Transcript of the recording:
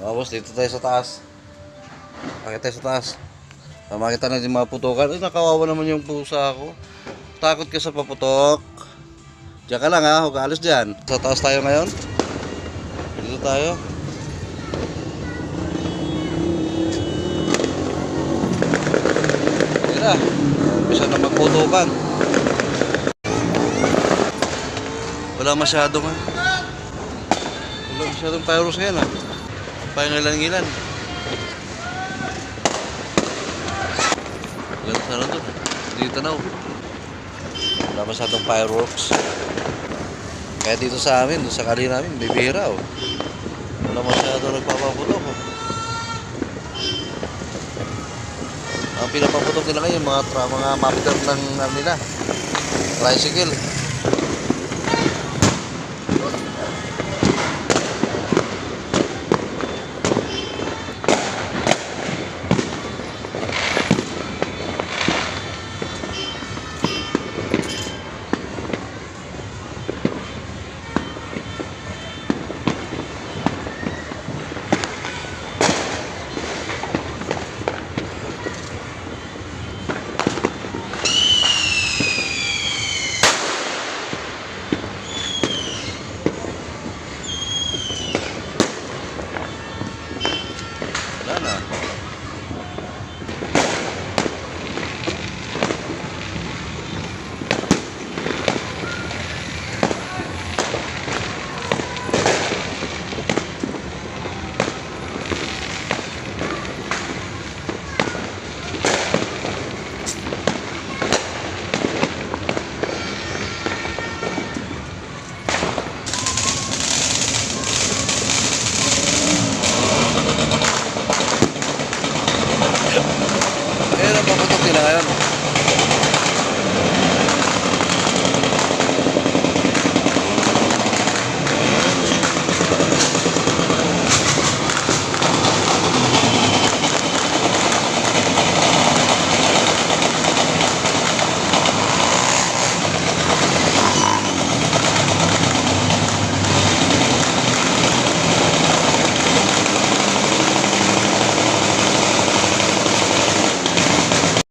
Tapos dito tayo sa taas. Pakita tayo sa taas. Makita natin mga putukan. Ay, nakawawa naman yung pusa ako. Takot ka sa paputok. Diyan ka lang ha, huwag alis dyan. Sa taas tayo ngayon. Dito tayo. Hindi na. Umpisa na magputukan. Wala masyadong fireworks ngayon ha. Pangilan-ngilan. Ganda sana doon. Hindi tanaw. Wala masyadong fireworks. Kaya dito sa amin, sa kali namin, bibihira oh. Wala masyadong nagpapaputok oh. Ang pinapaputok nila ngayon, mga mapitan ng nila. Tricycle.